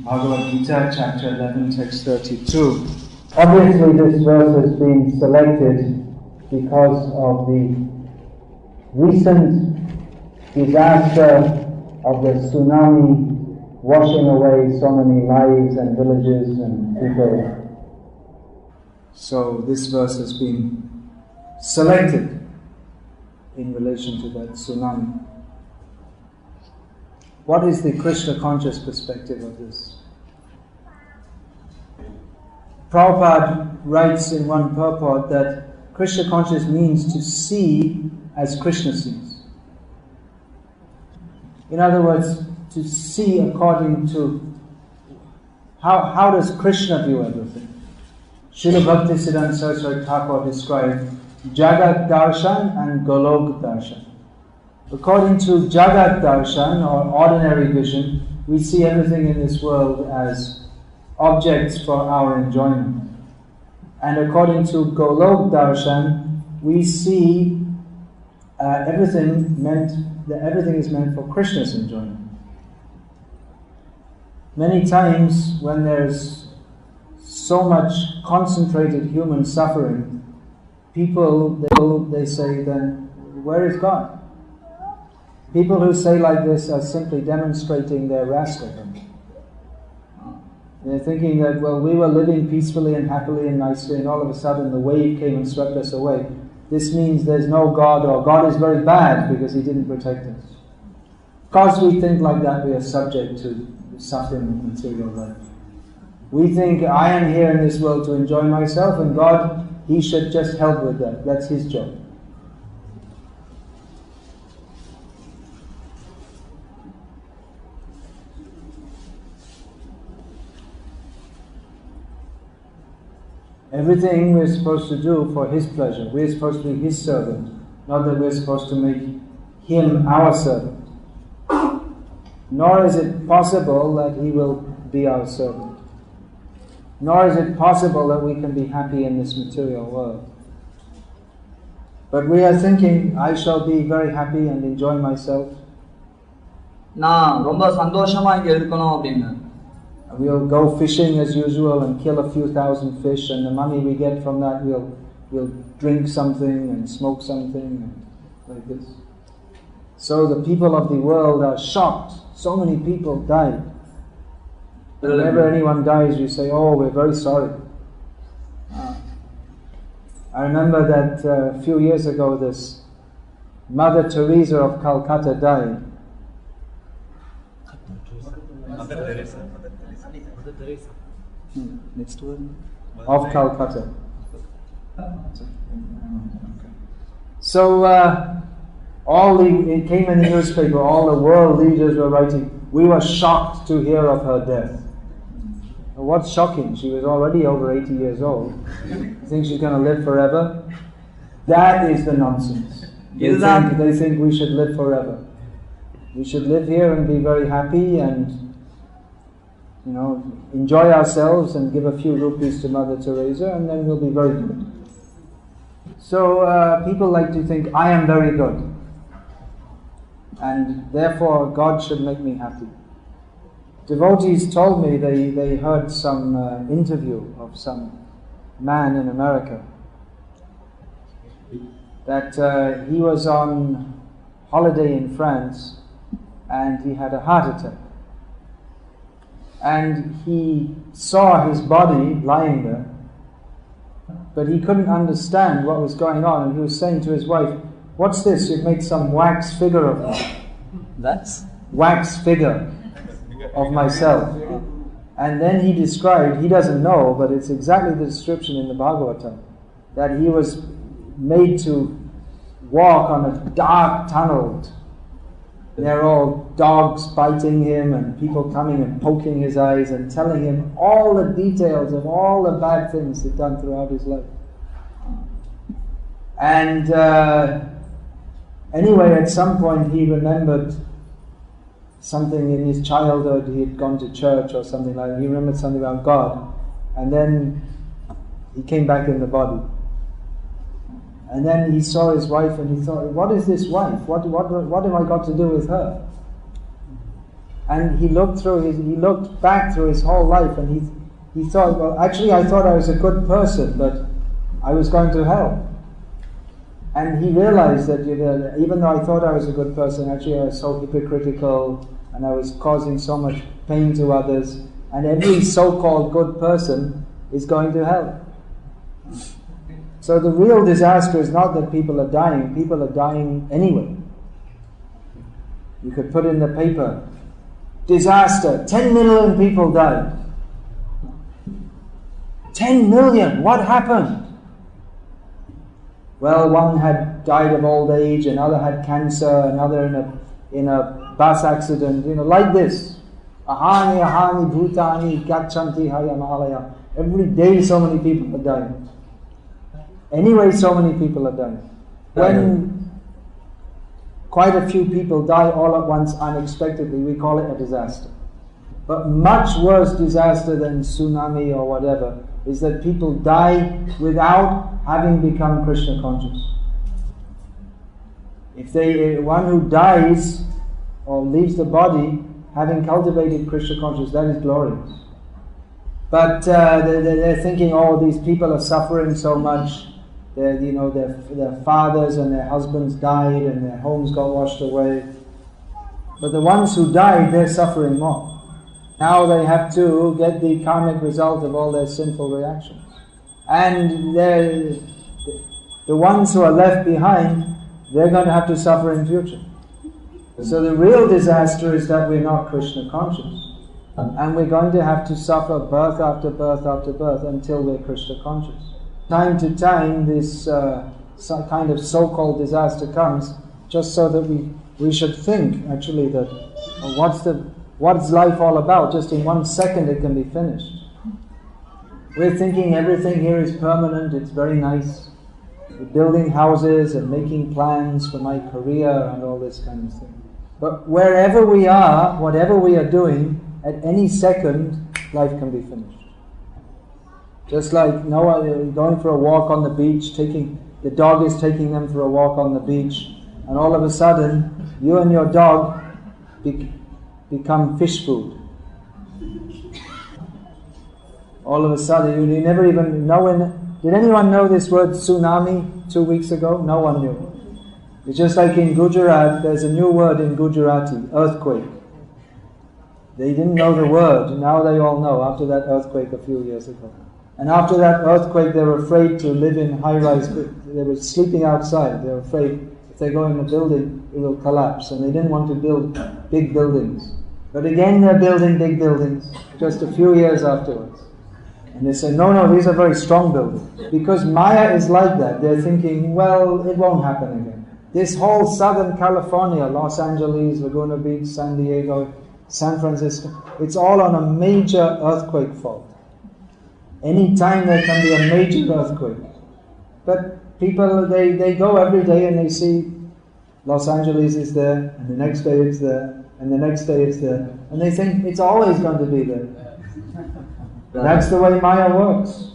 Bhagavad Gita, chapter 11, text 32. Obviously, this verse has been selected because of the recent disaster of the tsunami washing away so many lives and villages and people. So this verse has been selected in relation to that tsunami. What is the Krishna conscious perspective of this? Prabhupada writes in one purport that Krishna conscious means to see as Krishna sees. In other words, to see according to how does Krishna view everything. Srila Bhaktisiddhanta Saraswati Thakur described Jagat Darshan and Golok Darshan. According to Jagat Darshan, or ordinary vision, we see everything in this world as objects for our enjoyment. And according to Golok Darshan, we see everything is meant for Krishna's enjoyment. Many times when there's so much concentrated human suffering, people they say, then where is God? People who say like this are simply demonstrating their wrath of Him. They're thinking that, well, we were living peacefully and happily and nicely, and all of a sudden the wave came and swept us away. This means there's no God, or God is very bad because He didn't protect us. Because we think like that, we are subject to suffering of material life. We think, I am here in this world to enjoy myself, and God, He should just help with that. That's His job. Everything we're supposed to do for His pleasure. We're supposed to be His servant, not that we're supposed to make Him our servant. Nor is it possible that He will be our servant. Nor is it possible that we can be happy in this material world. But we are thinking, I shall be very happy and enjoy myself. We'll go fishing as usual and kill a few thousand fish, and the money we get from that we'll drink something and smoke something and like this. So the people of the world are shocked. So many people died. Whenever anyone dies, you say, oh, we're very sorry. I remember that a few years ago, this Mother Teresa of Calcutta died. Next one. Of Calcutta. So it came in the newspaper, all the world leaders were writing, we were shocked to hear of her death. What's shocking? She was already over 80 years old. You think she's going to live forever? That is the nonsense. They think we should live forever. We should live here and be very happy and enjoy ourselves and give a few rupees to Mother Teresa, and then we'll be very good. So people like to think, I am very good, and therefore God should make me happy. Devotees told me they heard some interview of some man in America that he was on holiday in France and he had a heart attack. And he saw his body lying there, but he couldn't understand what was going on, and he was saying to his wife, what's this? You've made some wax figure of me. That's? Wax figure of myself. And then he described, he doesn't know, but it's exactly the description in the Bhagavatam, that he was made to walk on a dark tunnel. There are all dogs biting him and people coming and poking his eyes and telling him all the details of all the bad things he'd done throughout his life. And anyway, at some point he remembered something in his childhood. He had gone to church or something like that. He remembered something about God. And then he came back in the body. And then he saw his wife and he thought, what is this wife? What have I got to do with her? And he looked back through his whole life, and he thought, well, actually I thought I was a good person, but I was going to hell. And he realized that even though I thought I was a good person, actually I was so hypocritical, and I was causing so much pain to others, and every so-called good person is going to hell. So the real disaster is not that people are dying anyway. You could put in the paper, disaster, 10 million people died. 10 million, what happened? Well, one had died of old age, another had cancer, another in a bus accident, like this. Ahani, ahani, bhutani, gachanti, hayamalaya. Every day so many people are dying. Anyway, so many people are dying. When quite a few people die all at once unexpectedly, we call it a disaster. But much worse disaster than tsunami or whatever is that people die without having become Krishna conscious. If one who dies or leaves the body having cultivated Krishna consciousness, that is glorious. But they're thinking, oh, these people are suffering so much. Their fathers and their husbands died and their homes got washed away. But the ones who died, they're suffering more. Now they have to get the karmic result of all their sinful reactions. And the ones who are left behind, they're going to have to suffer in future. So the real disaster is that we're not Krishna conscious. And we're going to have to suffer birth after birth after birth until we're Krishna conscious. Time to time, this kind of so-called disaster comes just so that we should think, actually, that what's life all about? Just in 1 second it can be finished. We're thinking everything here is permanent, it's very nice. We're building houses and making plans for my career and all this kind of thing. But wherever we are, whatever we are doing, at any second, life can be finished. Just like Noah going for a walk on the beach, the dog is taking them for a walk on the beach, and all of a sudden, you and your dog become fish food. All of a sudden, you never even know. Did anyone know this word tsunami 2 weeks ago? No one knew. It's just like in Gujarat, there's a new word in Gujarati, earthquake. They didn't know the word, now they all know, after that earthquake a few years ago. And after that earthquake, they were afraid to live in high-rise, they were sleeping outside, they were afraid if they go in a building, it will collapse, and they didn't want to build big buildings. But again, they're building big buildings, just a few years afterwards. And they say, no, these are very strong buildings. Because Maya is like that. They're thinking, well, it won't happen again. This whole Southern California, Los Angeles, Laguna Beach, San Diego, San Francisco, it's all on a major earthquake fault. Any time there can be a major earthquake. But people, they go every day and they see Los Angeles is there, and the next day it's there, and the next day it's there. And they think it's always going to be there. That's the way Maya works.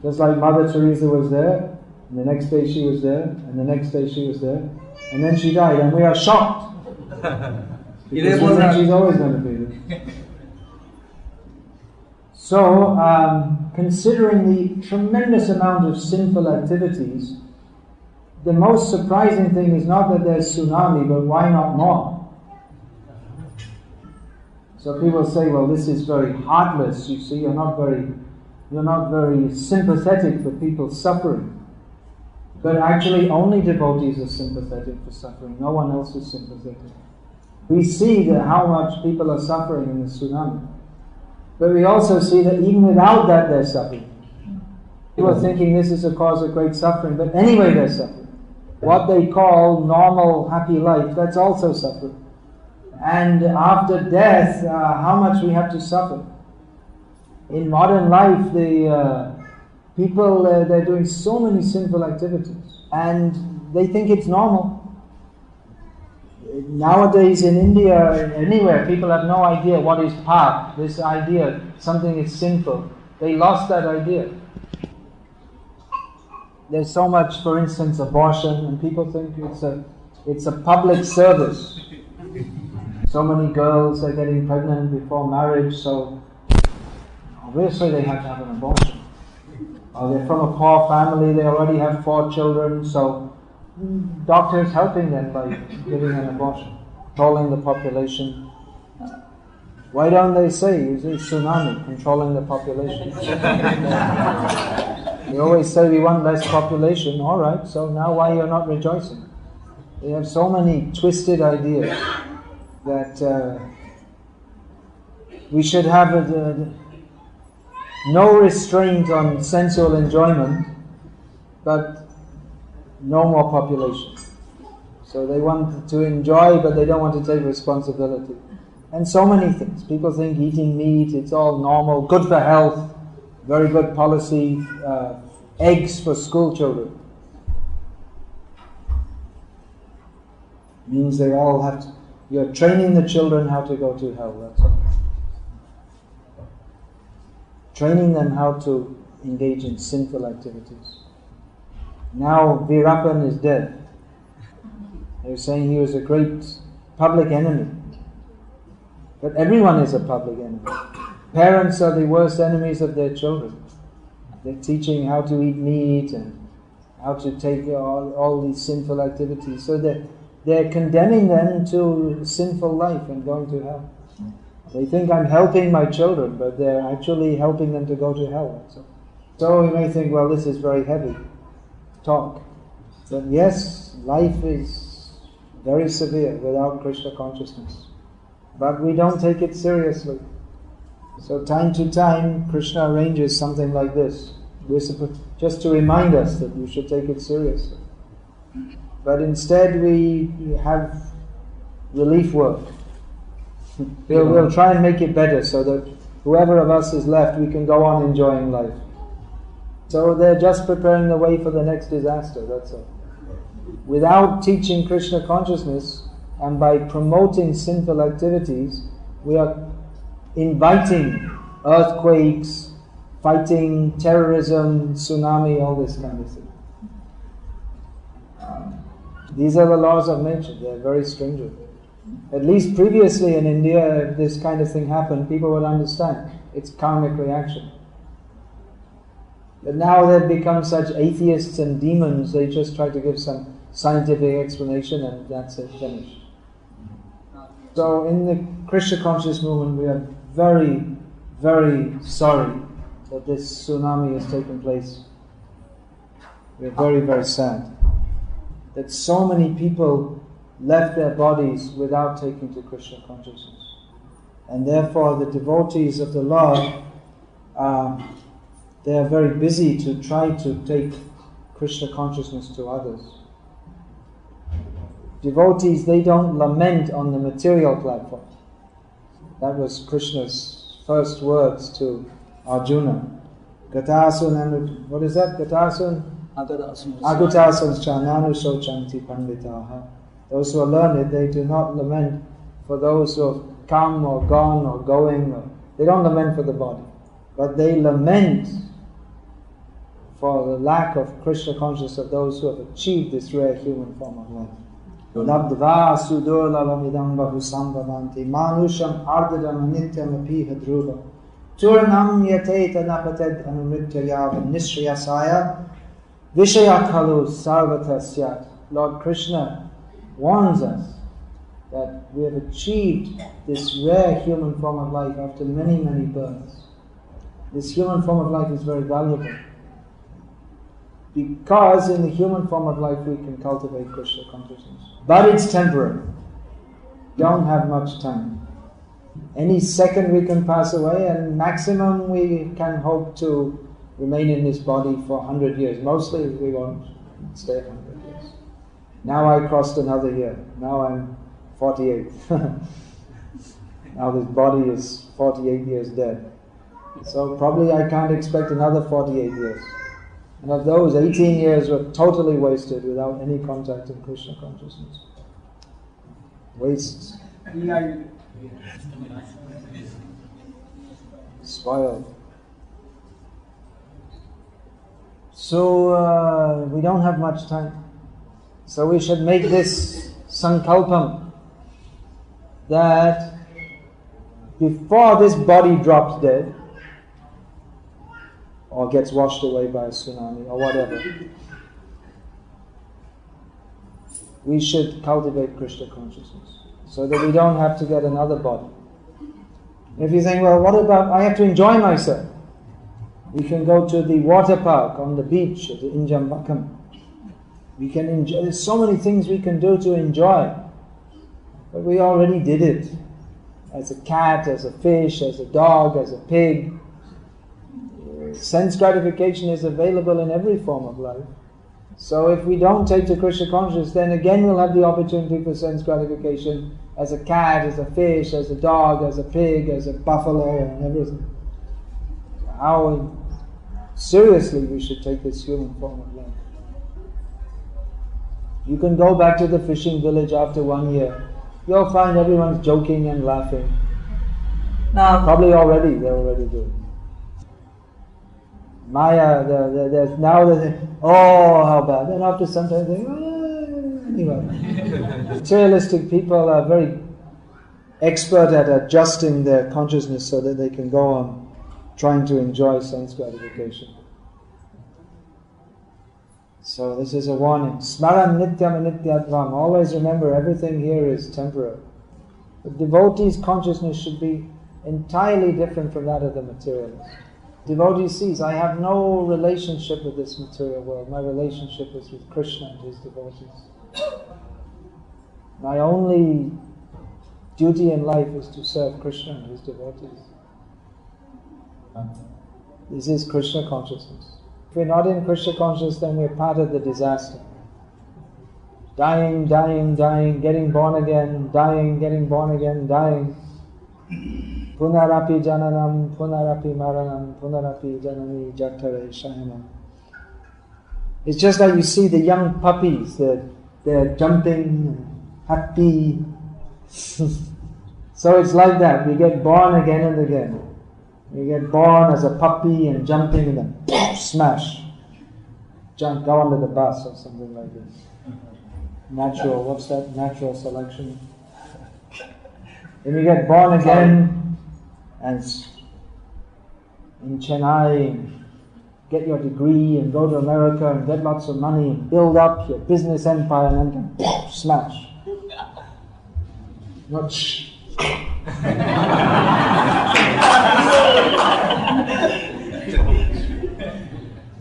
Just like Mother Teresa was there, and the next day she was there, and the next day she was there, and then she died, and we are shocked. Because we think she's always going to be there. So, considering the tremendous amount of sinful activities, the most surprising thing is not that there's tsunami, but why not more? So people say, well, this is very heartless, you see, you're not very sympathetic for people suffering. But actually only devotees are sympathetic for suffering, no one else is sympathetic. We see that how much people are suffering in the tsunami. But we also see that even without that they're suffering. People are thinking this is a cause of great suffering, but anyway they're suffering. What they call normal, happy life, that's also suffering. And after death, how much we have to suffer. In modern life, the people, they're doing so many sinful activities, and they think it's normal. Nowadays in India, anywhere, people have no idea what is pap, this idea, something is sinful. They lost that idea. There's so much, for instance, abortion, and people think it's a public service. so many girls are getting pregnant before marriage, so obviously they have to have an abortion. Or they're from a poor family, they already have 4 children, so doctor is helping them by giving an abortion, controlling the population. Why don't they say, you see, tsunami, controlling the population? They always say we want less population, alright, so now why you're not rejoicing? They have so many twisted ideas that we should have no restraint on sensual enjoyment, but no more population. So they want to enjoy, but they don't want to take responsibility. And so many things. People think eating meat, it's all normal, good for health, very good policy, eggs for school children. Means they all have to, you're training the children how to go to hell, that's all. Training them how to engage in sinful activities. Now Veerappan is dead. They were saying he was a great public enemy. But everyone is a public enemy. Parents are the worst enemies of their children. They're teaching how to eat meat and how to take all these sinful activities. So they're condemning them to sinful life and going to hell. They think I'm helping my children, but they're actually helping them to go to hell. So you may think, well, this is very heavy talk. But yes, life is very severe without Krishna consciousness. But we don't take it seriously. So time to time, Krishna arranges something like this. We're supposed, just to remind us that we should take it seriously. But instead we have relief work. We'll try and make it better so that whoever of us is left, we can go on enjoying life. So they're just preparing the way for the next disaster, that's all. Without teaching Krishna consciousness and by promoting sinful activities, we are inviting earthquakes, fighting terrorism, tsunami, all this kind of thing. These are the laws of nature, they're very stringent. At least previously in India, if this kind of thing happened, people would understand. It's karmic reaction. But now they've become such atheists and demons, they just try to give some scientific explanation and that's it, finished. So in the Krishna conscious movement, we are very, very sorry that this tsunami has taken place. We are very, very sad that so many people left their bodies without taking to Krishna consciousness. And therefore the devotees of the Lord, they are very busy to try to take Krishna consciousness to others. Devotees, they don't lament on the material platform. That was Krishna's first words to Arjuna. Gatasun, what is that? Gatasun? Agutasun chananu sochanti panditaha. Those who are learned, they do not lament for those who have come or gone or going. They don't lament for the body. But they lament for the lack of Krishna consciousness of those who have achieved this rare human form of life. Labdva sudurlavamidam bahusambhavanti manusham ardadam nityam apiha dhruva turnam yateta napated anumrityaya nishriyasaya vishayakalu sarvatasyat. Lord Krishna warns us that we have achieved this rare human form of life after many, many births. This human form of life is very valuable because in the human form of life we can cultivate Krishna consciousness. But it's temporary. Don't have much time. Any second we can pass away, and maximum we can hope to remain in this body for 100 years. Mostly we won't stay 100 years. Now I crossed another year. Now I'm 48. Now this body is 48 years dead. So probably I can't expect another 48 years. And of those, 18 years were totally wasted without any contact in Krishna consciousness. Waste. Spoiled. So we don't have much time. So we should make this sankalpam that before this body drops dead, or gets washed away by a tsunami, or whatever, we should cultivate Krishna consciousness, so that we don't have to get another body. If you think, well, what about, I have to enjoy myself. We can go to the water park on the beach at the Injambakam. We can enjoy, there's so many things we can do to enjoy. But we already did it. As a cat, as a fish, as a dog, as a pig. Sense gratification is available in every form of life. So if we don't take to Krishna consciousness, then again we'll have the opportunity for sense gratification as a cat, as a fish, as a dog, as a pig, as a buffalo, and everything. How seriously we should take this human form of life. You can go back to the fishing village after 1 year. You'll find everyone's joking and laughing. Now, they're already doing it. Maya, there's now, oh, how bad. Then after some time, they anyway. Materialistic people are very expert at adjusting their consciousness so that they can go on trying to enjoy sense gratification. So this is a warning. Smaran nityam anityatvam. Always remember, everything here is temporary. The devotee's consciousness should be entirely different from that of the materialist. Devotee sees, I have no relationship with this material world. My relationship is with Krishna and his devotees. My only duty in life is to serve Krishna and his devotees. This is Krishna consciousness. If we're not in Krishna consciousness, then we're part of the disaster. Dying, getting born again, dying, getting born again, dying. Punarapi jananam, punarapi maranam, punarapi janani jaktare shayanam. It's just like you see the young puppies, they're jumping, happy. So it's like that, we get born again and again. We get born as a puppy and jumping and then smash. Go under the bus or something like this. What's that? Natural selection. Then you get born again and in Chennai, get your degree and go to America and get lots of money and build up your business empire and then smash. Not shh.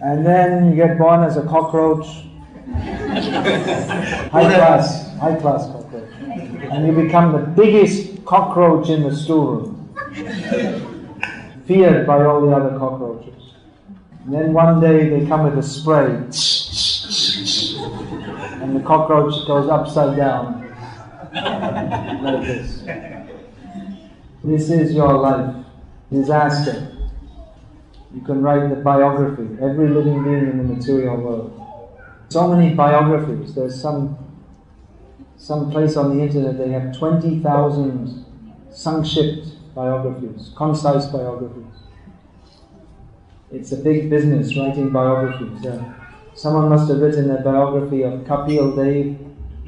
And then you get born as a cockroach, high class cockroach, and you become the biggest cockroach in the storeroom, feared by all the other cockroaches. And then one day they come with a spray, and the cockroach goes upside down, like this. This is your life. Disaster. You can write the biography, every living being in the material world. So many biographies. There's some place on the internet, they have 20,000 sankshipt biographies, concise biographies. It's a big business writing biographies. Someone must have written a biography of Kapil Dev,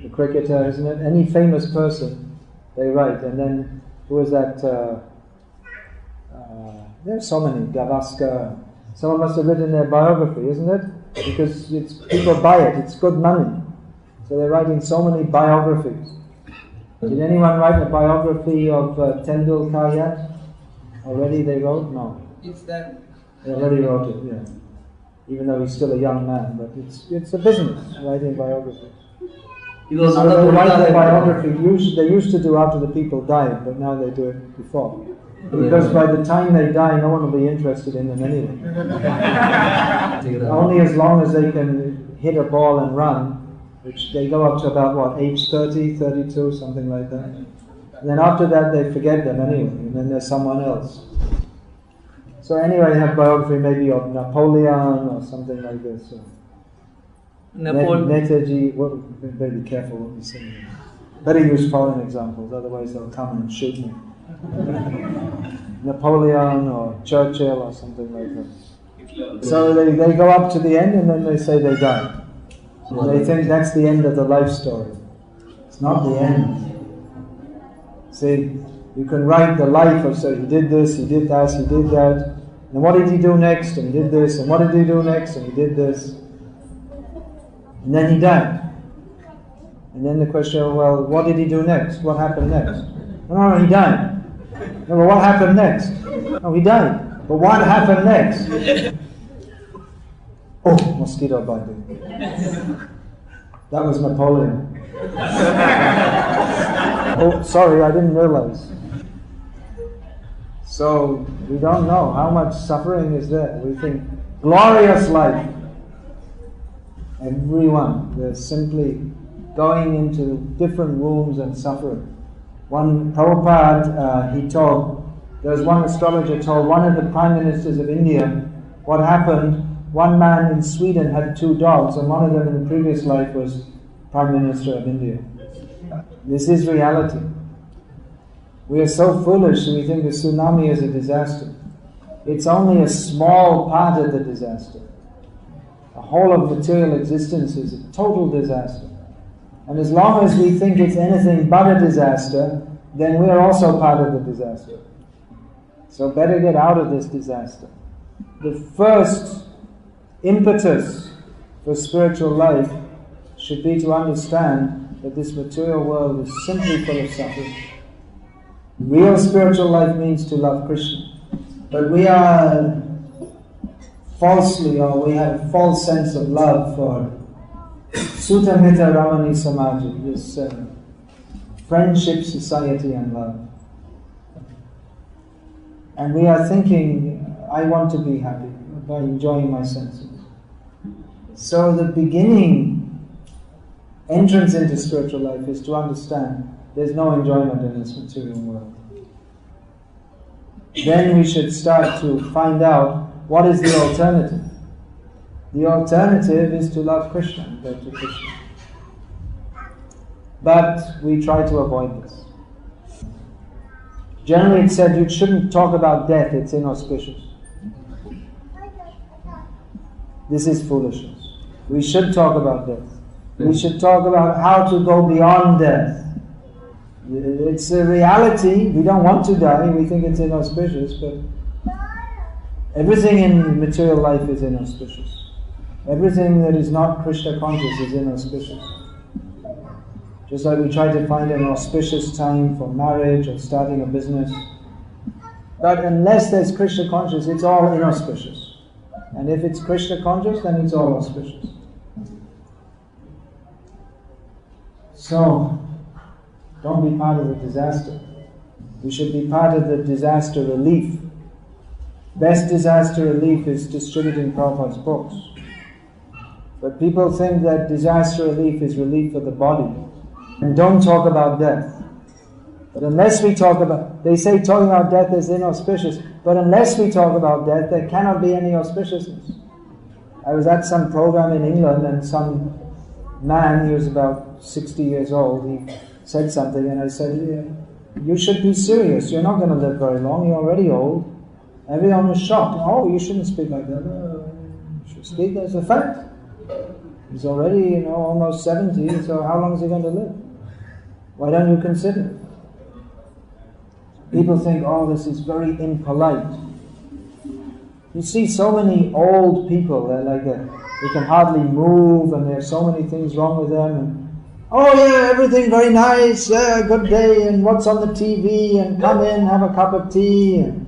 the cricketer, isn't it? Any famous person, they write. And then, who was that? There's so many, Gavaskar. Someone must have written their biography, isn't it? Because people buy it, it's good money. So they're writing so many biographies. Did anyone write a biography of Tendulkar yet? Already they wrote? No. It's that. They already wrote it, yeah. Even though he's still a young man, but it's a business, writing biography. He was So they write the biography, they used to do after the people died, but now they do it before. Because by the time they die, no one will be interested in them anyway. Only as long as they can hit a ball and run, which they go up to about, age 30, 32, something like that. And then after that, they forget them anyway, and then there's someone else. So anyway, they have biography maybe of Napoleon or something like this. Netaji, well, better be careful what you say. Better use foreign examples, otherwise they'll come and shoot me. Napoleon or Churchill or something like that. So they go up to the end and then they say they died. They think that's the end of the life story. It's not the end. See, you can write the life of, so he did this, he did that, he did that. And what did he do next? And he did this. And what did he do next? And he did this. And then he died. And then the question, well, what did he do next? What happened next? No, he died. No, but what happened next? No, he died. But what happened next? Oh, mosquito biting. That was Napoleon. Oh, sorry, I didn't realize. So, we don't know how much suffering is there. We think, glorious life. Everyone, they're simply going into different rooms and suffering. One Prabhupada, there was one astrologer told one of the prime ministers of India what happened. One man in Sweden had 2 dogs, and one of them in the previous life was Prime Minister of India. This is reality. We are so foolish that we think the tsunami is a disaster. It's only a small part of the disaster. The whole of material existence is a total disaster. And as long as we think it's anything but a disaster, then we are also part of the disaster. So better get out of this disaster. The first impetus for spiritual life should be to understand that this material world is simply full of suffering. Real spiritual life means to love Krishna. But we are falsely, or we have a false sense of love for Sutamita Ramani Samaji, this friendship, society and love. And we are thinking, I want to be happy by enjoying my senses. So the beginning entrance into spiritual life is to understand there's no enjoyment in this material world. Then we should start to find out what is the alternative. The alternative is to love Krishna and go to Krishna. But we try to avoid this. Generally it's said you shouldn't talk about death, it's inauspicious. This is foolishness. We should talk about death. We should talk about how to go beyond death. It's a reality. We don't want to die. We think it's inauspicious, but everything in material life is inauspicious. Everything that is not Krishna conscious is inauspicious. Just like we try to find an auspicious time for marriage or starting a business. But unless there's Krishna conscious, it's all inauspicious. And if it's Krishna conscious, then it's all auspicious. So, don't be part of the disaster. We should be part of the disaster relief. Best disaster relief is distributing Prabhupada's books. But people think that disaster relief is relief for the body. And don't talk about death. But unless we talk about, they say talking about death is inauspicious, but unless we talk about death, there cannot be any auspiciousness. I was at some program in England and some man, he was about 60 years old, he said something and I said, you should be serious, you're not going to live very long, you're already old. Everyone was shocked. Oh, you shouldn't speak like that. You should speak as a fact. He's already, almost 70, so how long is he going to live? Why don't you consider it? People think, this is very impolite. You see so many old people, they're like that. They can hardly move and there's so many things wrong with them. And, everything very nice, good day, and what's on the TV, and come in, have a cup of tea. And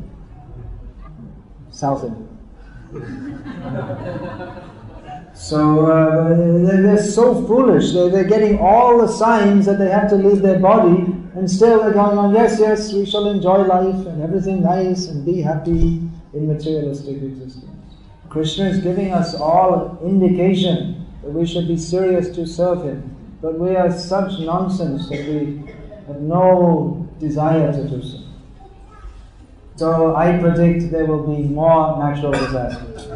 South Indian. So they're so foolish. They're getting all the signs that they have to leave their body, and still they're going on, yes, we shall enjoy life and everything nice and be happy in materialistic existence. Krishna is giving us all indication that we should be serious to serve Him. But we are such nonsense that we have no desire to do so. So I predict there will be more natural disasters.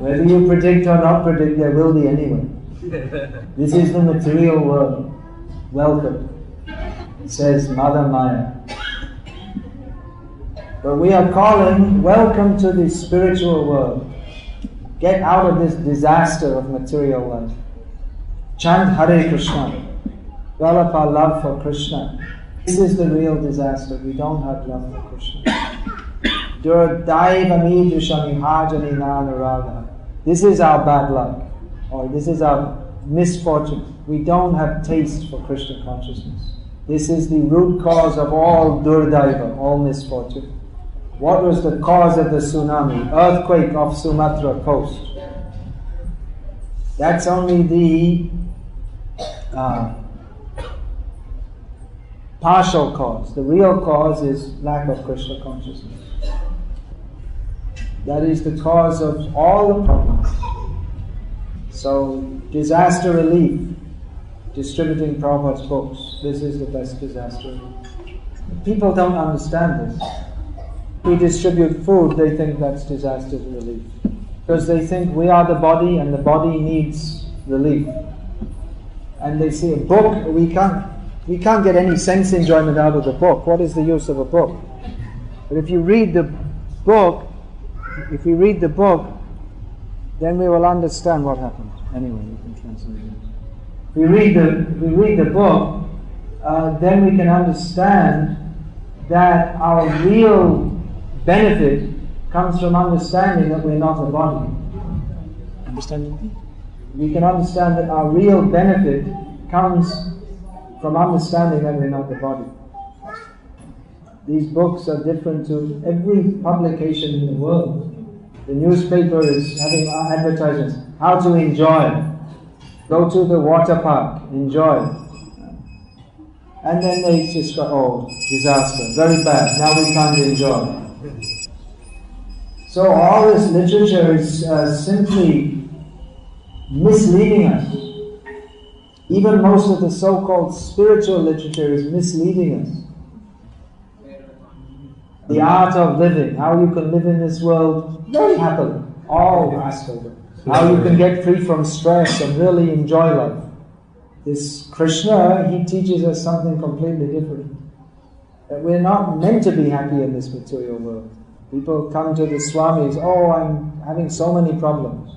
Whether you predict or not predict, there will be anyway. This is the material world. Welcome, says Mother Maya. But we are calling, welcome to the spiritual world. Get out of this disaster of material life. Chant Hare Krishna. Develop our love for Krishna. This is the real disaster. We don't have love for Krishna. This is our bad luck, or this is our misfortune. We don't have taste for Krishna consciousness. This is the root cause of all durdaiva, all misfortune. What was the cause of the tsunami? Earthquake of Sumatra coast. That's only the partial cause. The real cause is lack of Krishna consciousness. That is the cause of all the problems. So, disaster relief, distributing Prabhupada's books, this is the best disaster relief. People don't understand this. We distribute food, they think that's disaster relief. Because they think we are the body and the body needs relief. And they see a book, we can't get any sense enjoyment out of the book. What is the use of a book? But if you read the book, then we will understand what happened. Anyway, you can translate it. If we read the book, then we can understand that our real benefit comes from understanding that we're not a body. Understanding? We can understand that our real benefit comes from understanding that we're not the body. These books are different to every publication in the world. The newspaper is having advertisements. How to enjoy. Go to the water park. Enjoy. And then they just go, disaster. Very bad. Now we can't enjoy. So all this literature is simply misleading us. Even most of the so-called spiritual literature is misleading us. The art of living, how you can live in this world very happily, all rascal. How you can get free from stress and really enjoy life. This Krishna, he teaches us something completely different. That we're not meant to be happy in this material world. People come to the Swamis, I'm having so many problems.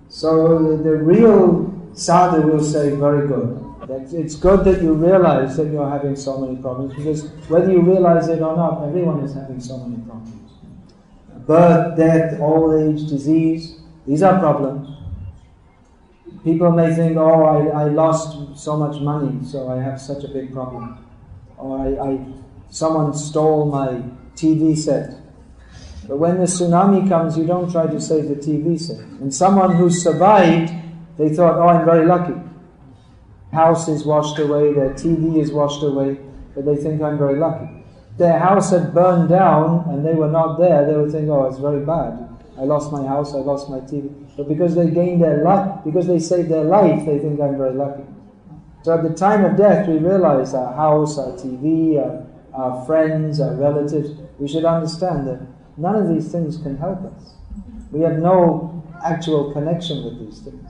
So the real sadhu will say, very good. It's good that you realize that you're having so many problems, because whether you realize it or not, everyone is having so many problems. Birth, death, old age, disease, these are problems. People may think, I lost so much money, so I have such a big problem. Or someone stole my TV set. But when the tsunami comes, you don't try to save the TV set. And someone who survived, they thought, I'm very lucky. House is washed away, their TV is washed away, but they think I'm very lucky. Their house had burned down and they were not there, they would think, it's very bad. I lost my house, I lost my TV. But because they gained their life, because they saved their life, they think I'm very lucky. So at the time of death, we realize our house, our TV, our friends, our relatives, we should understand that none of these things can help us. We have no actual connection with these things.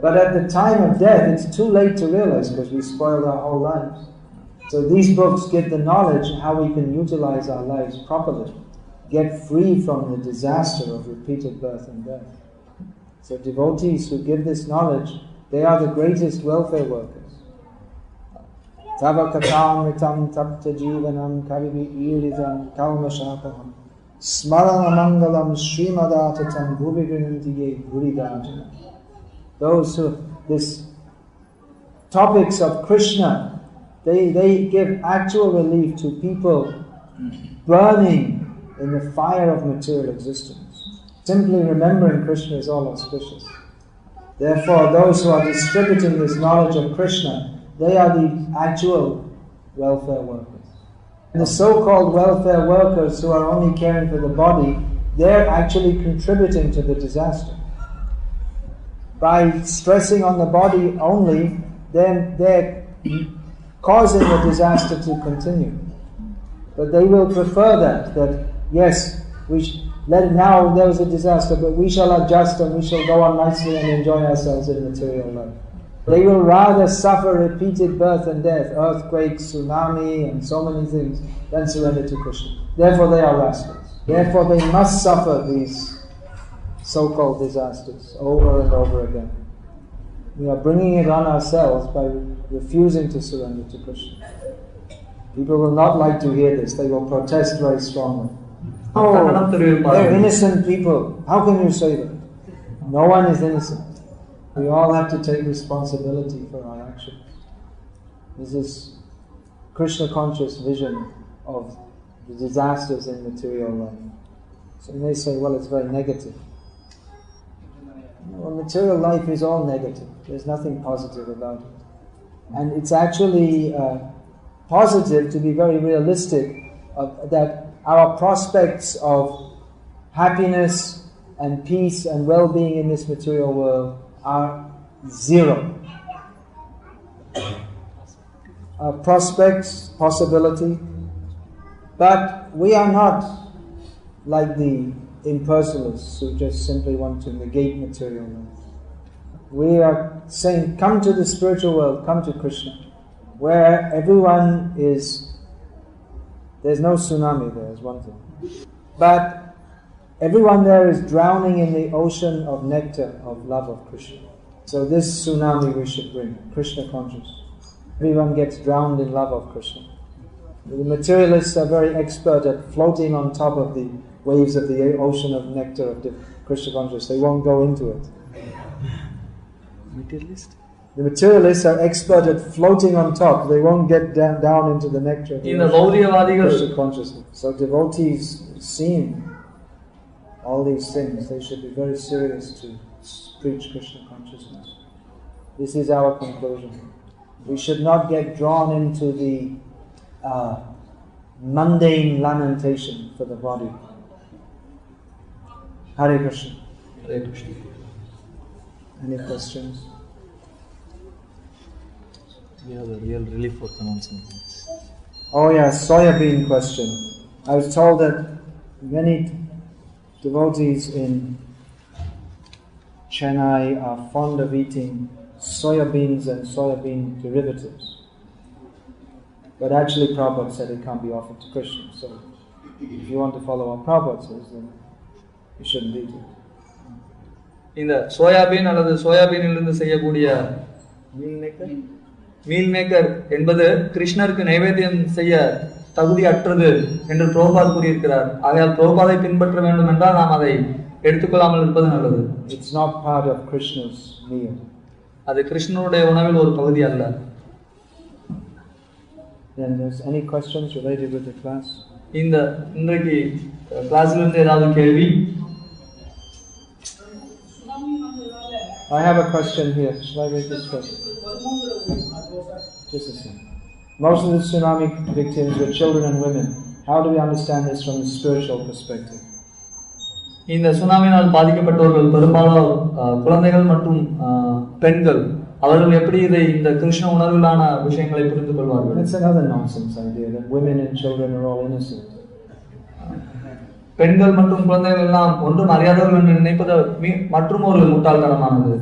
But at the time of death, it's too late to realize because we spoiled our whole lives. So these books give the knowledge how we can utilize our lives properly, get free from the disaster of repeated birth and death. So devotees who give this knowledge, they are the greatest welfare workers. Tava katam ritam tapta jivanam kavivi iritam kalmashapaham smarana mangalam srimadatatam bhuvivirintiye buridajana. Those who, this topics of Krishna, they give actual relief to people burning in the fire of material existence. Simply remembering Krishna is all auspicious. Therefore, those who are distributing this knowledge of Krishna, they are the actual welfare workers. And the so-called welfare workers who are only caring for the body, they're actually contributing to the disaster. By stressing on the body only, then they're causing the disaster to continue. But they will prefer that yes, now there was a disaster, but we shall adjust and we shall go on nicely and enjoy ourselves in material life. They will rather suffer repeated birth and death, earthquakes, tsunami, and so many things, than surrender to Krishna. Therefore they are rascals. Therefore they must suffer these so-called disasters over and over again. We are bringing it on ourselves by refusing to surrender to Krishna. People will not like to hear this. They will protest very strongly. கண்டனம் Oh, தெரிவிப்பார்கள். they're innocent people. How can you say that? No one is innocent. We all have to take responsibility for our actions. This is Krishna conscious vision of the disasters in material life. So you may say, well, it's very negative. Well, material life is all negative. There's nothing positive about it. And it's actually positive to be very realistic that our prospects of happiness and peace and well-being in this material world are zero. Our prospects, possibility, but we are not like the impersonalists who just simply want to negate material life. We are saying, come to the spiritual world, come to Krishna, where everyone is, there's no tsunami there, is one thing. But everyone there is drowning in the ocean of nectar of love of Krishna. So this tsunami we should bring, Krishna consciousness. Everyone gets drowned in love of Krishna. The materialists are very expert at floating on top of the waves of the ocean of nectar of the Krishna consciousness. They won't go into it. Materialist? The materialists are expert at floating on top. They won't get down into the nectar of the இந்த ocean of பௌதிகவாதிகள் Krishna consciousness. So devotees seeing all these things, they should be very serious to preach Krishna consciousness. This is our conclusion. We should not get drawn into the mundane lamentation for the body. Hare Krishna. Hare Krishna. Any questions? We have a real relief for announcement. Oh yeah, soybean question. I was told that many devotees in Chennai are fond of eating soybeans and soybean derivatives. But actually Prabhupada said it can't be offered to Krishna. So if you want to follow what Prabhupada says, then you shouldn't eat it. இந்த soybean அல்லது சோயாபீனிலிருந்து செய்யக்கூடிய meal maker என்பது கிருஷ்ணருக்கு நைவேத்தியம் செய்ய தகுதி அற்றது என்று பிரபுபாத் கூறியிருக்கிறார். ஆகையால் பிரபுபாதை பின்பற்ற வேண்டும் என்றால் நாம் அதை எடுத்துக்கொள்ளாமல் இருப்பது நல்லது. It's not part of Krishna's meal. அது கிருஷ்ணனுடைய உணவில் ஒரு பகுதி அல்ல. Then there's any questions related with the class? இந்த இன்றைக்கு கிளாஸ்ல இருந்து ஏதாவது கேள்வி? I have a question here. Shall I read this first? Just a second. Most of the tsunami victims were children and women. How do we understand this from a spiritual perspective? இந்த சுனாமினால் பாதிக்கப்பட்டவர்கள் பெரும்பாலும் குழந்தைகள் மற்றும் பெண்கள். அவர்கள் எப்படி இதை இந்த கிருஷ்ண உணர்விலான விஷயங்களை புரிந்து கொள்வார்கள்? It's another nonsense idea that women and children are all innocent. பெண்கள் மற்றும் குழந்தைகள் எல்லாம் ஒன்றும் அறியாதவர்கள் என்று நினைப்பது மற்றும் ஒரு முட்டாள்தனமானது.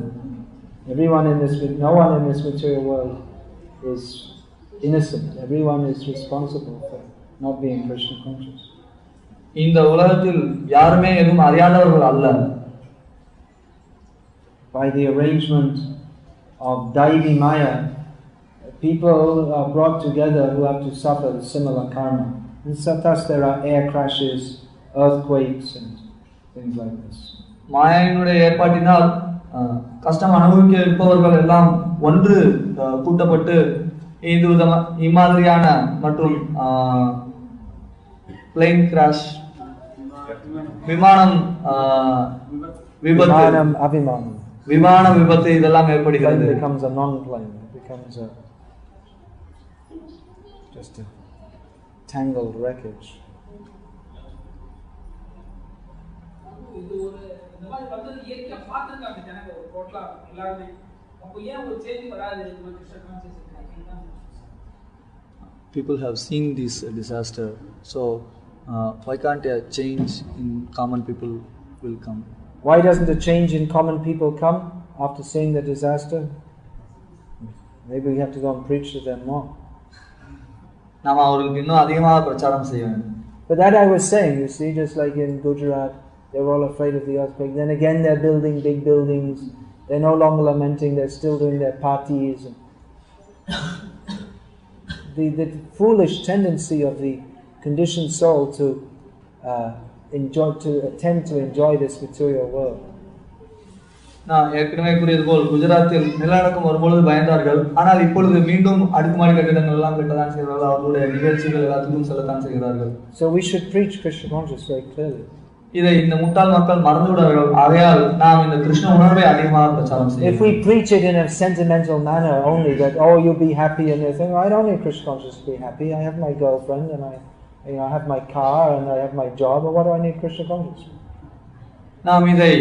No one in this material world is innocent. Everyone is responsible for not being Krishna conscious. இந்த உலகத்தில் யாருமே எதுவும் அறியாதவர்கள் அல்ல. By the arrangement of Daivi Maya, people are brought together who have to suffer similar karma. And thus there are air crashes, earthquakes and things like this. மாயாவினுடைய ஏற்பாட்டினால் கஷ்டம் அனுபவிக்க இருப்பவர்கள் எல்லாம் ஒன்று கூட்டப்பட்டு இம்மாதிரியான மற்றும் பிளேன் கிராஷ், விமானம் விபத்து இதெல்லாம் ஏற்படுகிறது. It becomes a non-plane. It becomes just a tangled wreckage. People have seen this disaster, so why can't a change in common people will come? Why doesn't a change in common people come after seeing the disaster? Maybe we have to go and preach to them more. நாம அவர்களுக்கு இன்னும் அதிகமாக பிரச்சாரம் செய்ய வேண்டும். But that I was saying, you see, just like in Gujarat, they were all afraid of the earthquake. Then again they're building big buildings. They're no longer lamenting, they're still doing their parties. the foolish tendency of the conditioned soul to attempt to enjoy this material world. நான் ஏற்கனவே கூறியது போல் குஜராத்தில் நிலநடுக்கம் வரும்பொழுது பயந்தார்கள். ஆனால் இப்பொழுது மீண்டும் அடுக்குமாடி கட்டிடங்கள் எல்லாம் கட்டதான் செய்கிறார்கள். அவர்களுடைய நிகழ்ச்சிகள் எல்லாத்துக்கும் செல்லத்தான் செய்கிறார்கள். So we should preach Krishna consciousness very clearly. இதை இந்த முட்டாள் மக்கள் மறந்து விடுவார்கள். ஆகையால் நாம் இந்த கிருஷ்ண உணர்வை அதிகமாக பிரச்சாரம் செய்ய. If we preach it in a sentimental manner only, that you'll be happy and you think, I don't need Krishna consciousness to be happy. I have my girlfriend and I have my car and I have my job. Or what do I need Krishna consciousness? நாம் இதை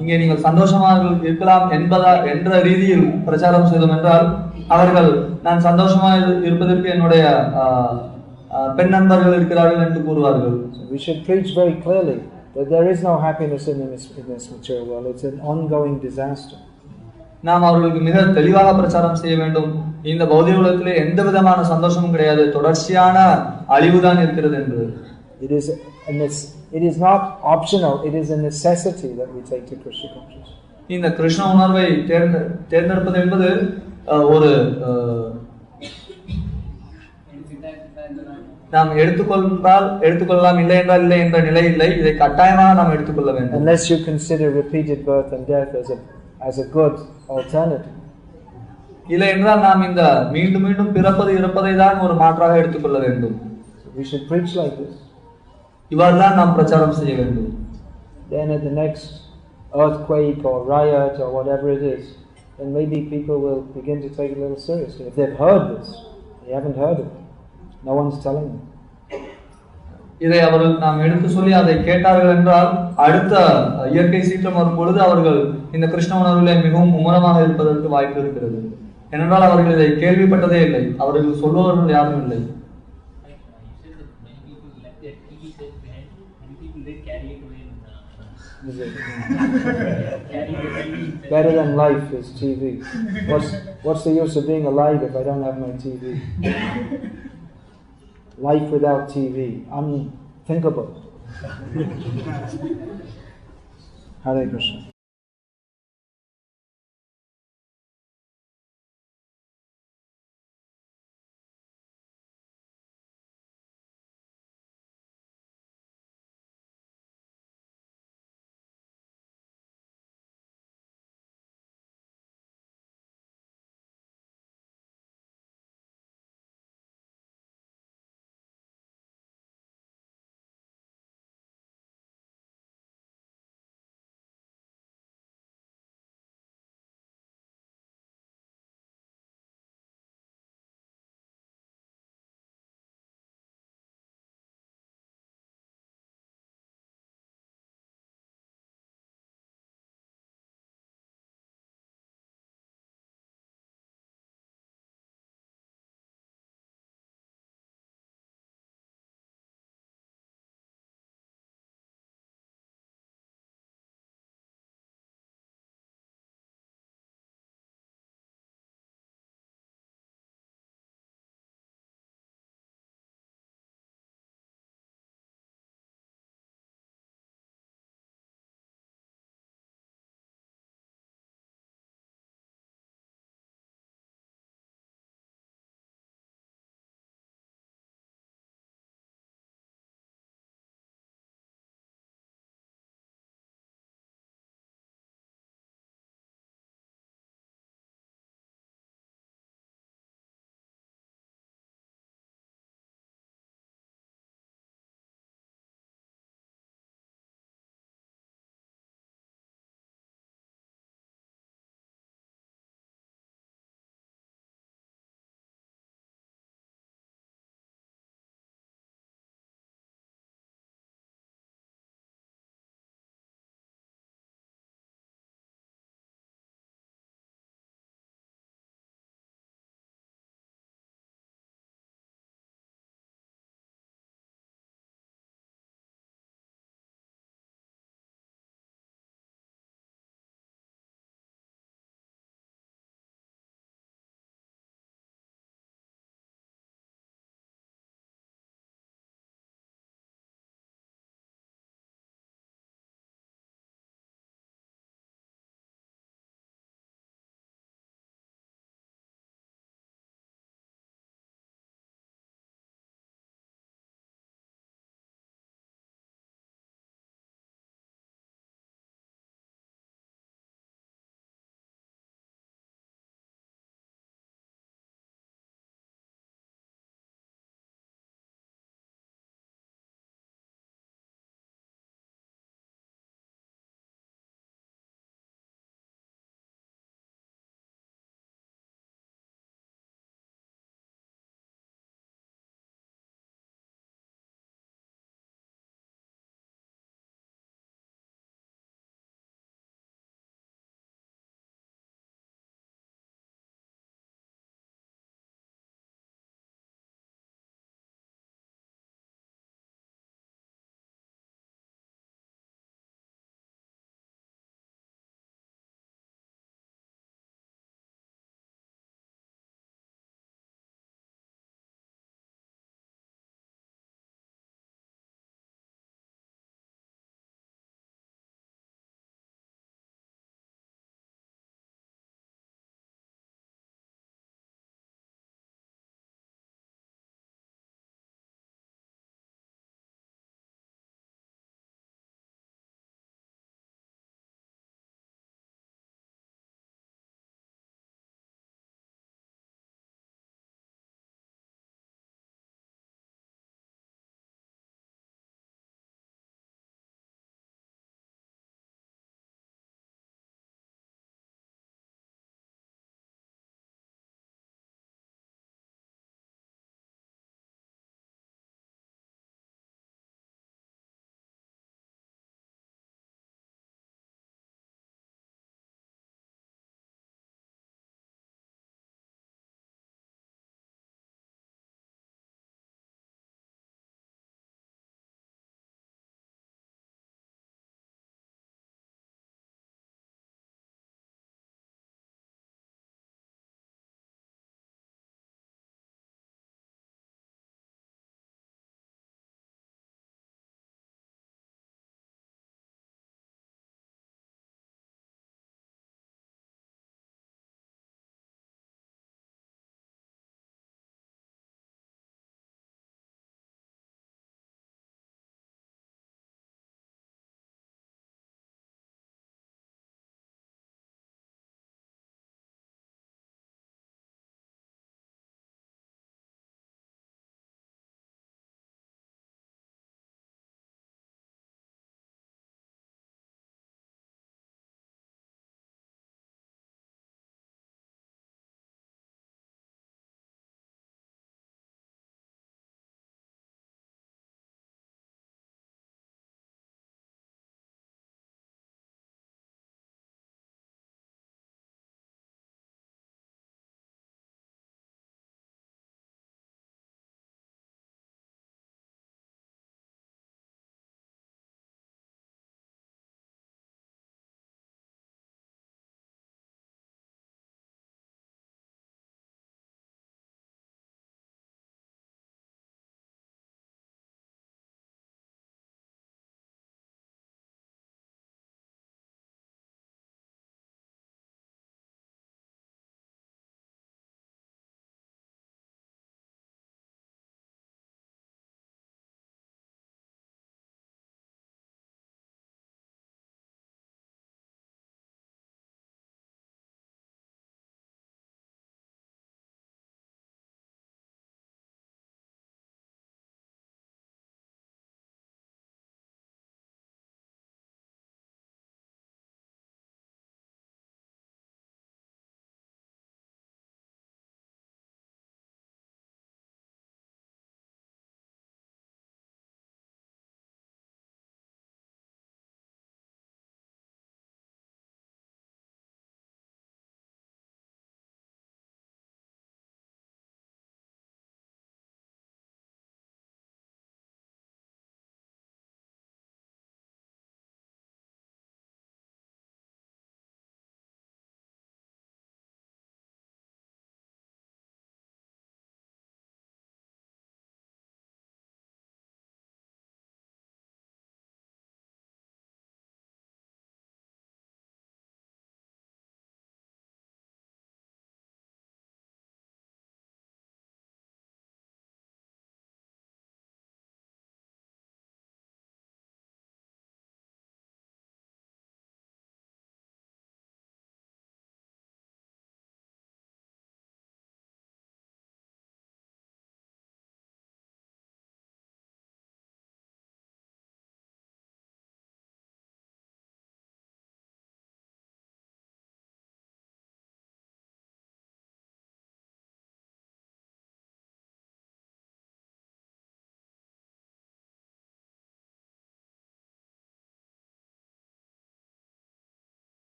இங்கே நீங்கள் சந்தோஷமாக இருக்கலாம் என்ற ரீதியில் பிரச்சாரம் செய்தோம் என்றால் அவர்கள் நான் சந்தோஷமாக இருப்பதற்கு என்னுடைய பெண் நண்பர்கள் இருக்கிறார்கள் என்று கூறுவார்கள். We should preach very clearly that there is no happiness in this material world. It's an ongoing disaster. நாம் அவர்களுக்கு மிக தெளிவாக பிரச்சாரம் செய்ய வேண்டும். இந்த பௌதிக உலகத்திலே எந்த விதமான சந்தோஷமும் கிடையாது, தொடர்ச்சியான அழிவுதான் இருக்கிறது என்று. It is not optional. It is a necessity that we take to Krishna consciousness. இந்த கிருஷ்ண உணர்வை தேர்ந்தெடுப்பது என்பது ஒரு நாம் எடுத்துக்கொள்ளலாம், இல்லை என்றால் இல்லை என்ற நிலை இல்லை. இதை கட்டாயமாக நாம் எடுத்துக்கொள்ள வேண்டும். Unless you consider repeated birth and death as a good alternative. இல்லை என்றால் நாம் இந்த மீண்டும் மீண்டும் பிறப்பது இறப்பதை தான் ஒரு மாற்றாக எடுத்துக்கொள்ள வேண்டும். We should preach like this. இவ்வாறு தான் நாம் பிரச்சாரம் செய்ய வேண்டும். Then at the next earthquake or riot or whatever it is, then maybe people will begin to take it a little seriously. If they've heard this, they haven't heard it. No one's telling them. இதை அவர்கள் நாம் எடுத்து சொல்லி அதை கேட்டார்கள் என்றால் அடுத்த இயற்கை சீற்றம் வரும் பொழுது அவர்கள் இந்த கிருஷ்ண உணர்விலே மிகவும் மும்முரமாக இருப்பதற்கு வாய்ப்பு இருக்கிறது. ஏனென்றால் அவர்கள் இதை கேள்விப்பட்டதே இல்லை, அவர்கள் சொல்லுவவர்கள் யாரும் இல்லை. Better than life is TV. What's the use of being alive if I don't have my TV? Life without TV, unthinkable. Hare Krishna.